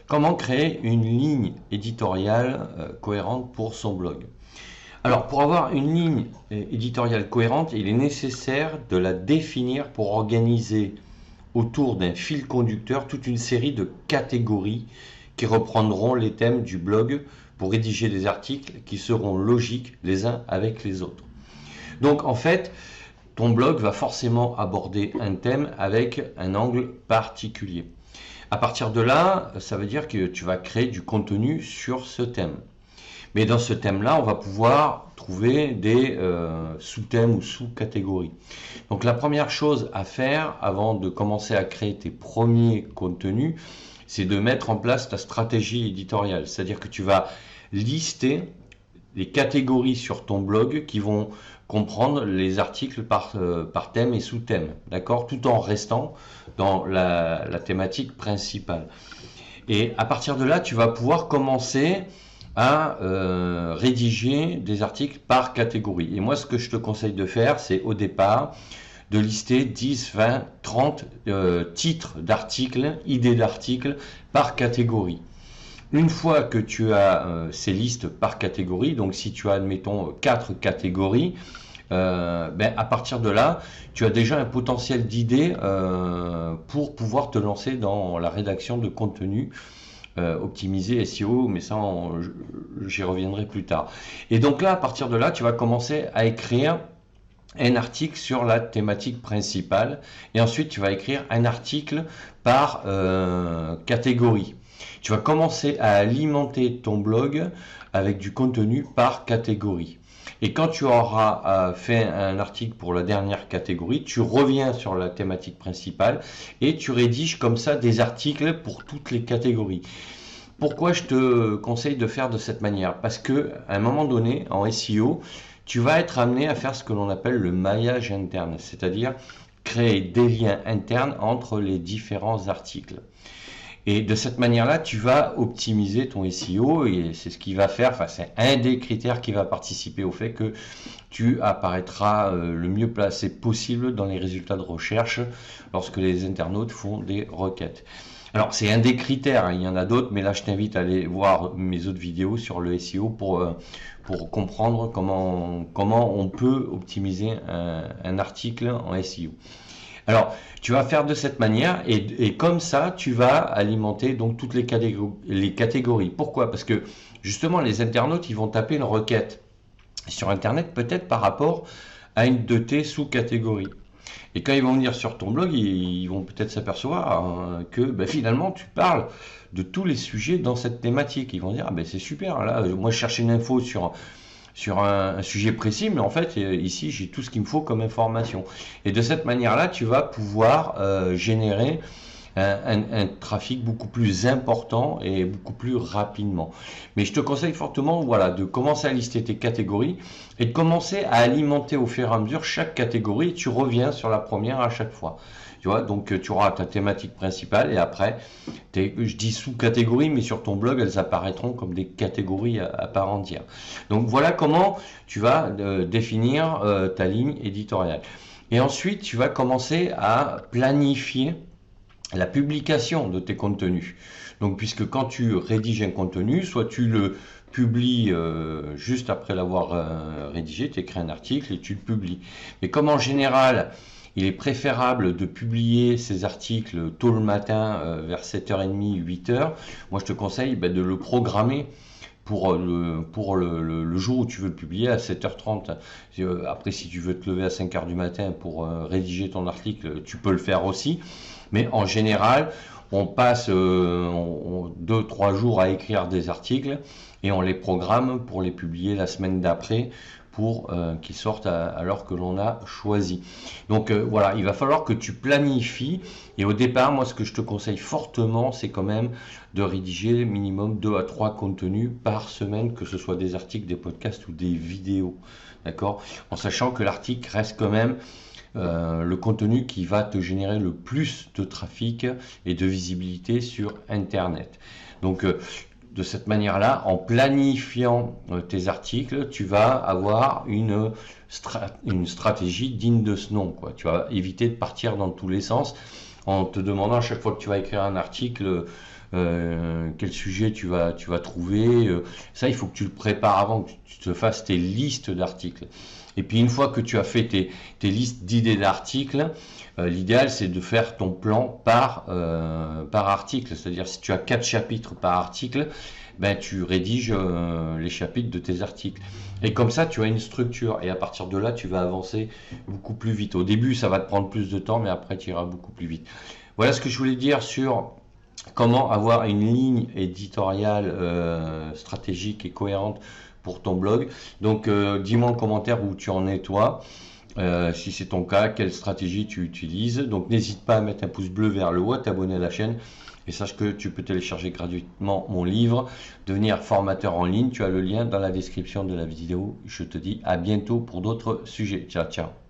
Comment créer une ligne éditoriale cohérente pour son blog? Alors, pour avoir une ligne éditoriale cohérente, il est nécessaire de la définir pour organiser autour d'un fil conducteur toute une série de catégories qui reprendront les thèmes du blog pour rédiger des articles qui seront logiques les uns avec les autres. Donc, en fait, ton blog va forcément aborder un thème avec un angle particulier. À partir de là, ça veut dire que tu vas créer du contenu sur ce thème. Mais dans ce thème-là, on va pouvoir trouver des sous-thèmes ou sous-catégories. Donc la première chose à faire avant de commencer à créer tes premiers contenus, c'est de mettre en place ta stratégie éditoriale. C'est-à-dire que tu vas lister les catégories sur ton blog qui vont comprendre les articles par thème et sous-thème, d'accord, tout en restant dans la thématique principale. Et à partir de là, tu vas pouvoir commencer à rédiger des articles par catégorie. Et moi, ce que je te conseille de faire, c'est au départ de lister 10, 20, 30 titres d'articles, idées d'articles par catégorie. Une fois que tu as ces listes par catégorie, donc si tu as, admettons, 4 catégories, à partir de là, tu as déjà un potentiel d'idées pour pouvoir te lancer dans la rédaction de contenu optimisé SEO, mais ça, j'y reviendrai plus tard. Et donc là, à partir de là, tu vas commencer à écrire un article sur la thématique principale, et ensuite tu vas écrire un article par catégorie. Tu vas commencer à alimenter ton blog avec du contenu par catégorie. Et quand tu auras fait un article pour la dernière catégorie, tu reviens sur la thématique principale et tu rédiges comme ça des articles pour toutes les catégories. Pourquoi je te conseille de faire de cette manière? Parce que à un moment donné, en SEO, tu vas être amené à faire ce que l'on appelle le maillage interne, c'est-à-dire créer des liens internes entre les différents articles. Et de cette manière-là, tu vas optimiser ton SEO et c'est ce qui va faire, enfin c'est un des critères qui va participer au fait que tu apparaîtras le mieux placé possible dans les résultats de recherche lorsque les internautes font des requêtes. Alors c'est un des critères, hein, il y en a d'autres, mais là je t'invite à aller voir mes autres vidéos sur le SEO pour comprendre comment on peut optimiser un article en SEO. Alors, tu vas faire de cette manière et comme ça, tu vas alimenter donc toutes les catégories. Pourquoi? Parce que justement, les internautes, ils vont taper une requête sur Internet peut-être par rapport à une de tes sous-catégories. Et quand ils vont venir sur ton blog, ils vont peut-être s'apercevoir que finalement, tu parles de tous les sujets dans cette thématique. Ils vont dire, c'est super, là, moi je cherchais une info sur un sujet précis, mais en fait, ici, j'ai tout ce qu'il me faut comme information. Et de cette manière-là, tu vas pouvoir générer un trafic beaucoup plus important et beaucoup plus rapidement. Mais je te conseille fortement, voilà, de commencer à lister tes catégories et de commencer à alimenter au fur et à mesure chaque catégorie. Tu reviens sur la première à chaque fois. Tu vois, donc tu auras ta thématique principale et après, je dis sous-catégories, mais sur ton blog, elles apparaîtront comme des catégories à part entière. Donc voilà comment tu vas définir ta ligne éditoriale. Et ensuite, tu vas commencer à planifier la publication de tes contenus. Donc puisque quand tu rédiges un contenu, soit tu le publies juste après l'avoir rédigé, tu écris un article et tu le publies. Mais comme en général, il est préférable de publier ces articles tôt le matin vers 7h30, 8h, moi je te conseille de le programmer pour le jour où tu veux le publier à 7h30. Après, si tu veux te lever à 5h du matin pour rédiger ton article, tu peux le faire aussi. Mais en général, on passe 2-3 jours à écrire des articles et on les programme pour les publier la semaine d'après pour qu'ils sortent à l'heure que l'on a choisi. Donc voilà, il va falloir que tu planifies et au départ, moi ce que je te conseille fortement, c'est quand même de rédiger minimum 2 à 3 contenus par semaine, que ce soit des articles, des podcasts ou des vidéos, d'accord? En sachant que l'article reste quand même le contenu qui va te générer le plus de trafic et de visibilité sur Internet. Donc de cette manière-là, en planifiant tes articles, tu vas avoir une stratégie digne de ce nom, quoi. Tu vas éviter de partir dans tous les sens en te demandant à chaque fois que tu vas écrire un article quel sujet tu vas trouver. Ça, il faut que tu le prépares avant, que tu te fasses tes listes d'articles. Et puis une fois que tu as fait tes listes d'idées d'articles, l'idéal c'est de faire ton plan par article. C'est-à-dire si tu as 4 chapitres par article, ben, tu rédiges les chapitres de tes articles. Et comme ça, tu as une structure. Et à partir de là, tu vas avancer beaucoup plus vite. Au début, ça va te prendre plus de temps, mais après, tu iras beaucoup plus vite. Voilà ce que je voulais dire sur comment avoir une ligne éditoriale stratégique et cohérente pour ton blog. Donc, dis-moi en commentaire où tu en es toi. Si c'est ton cas, quelle stratégie tu utilises. Donc, n'hésite pas à mettre un pouce bleu vers le haut, à t'abonner à la chaîne. Et sache que tu peux télécharger gratuitement mon livre, devenir formateur en ligne. Tu as le lien dans la description de la vidéo. Je te dis à bientôt pour d'autres sujets. Ciao, ciao.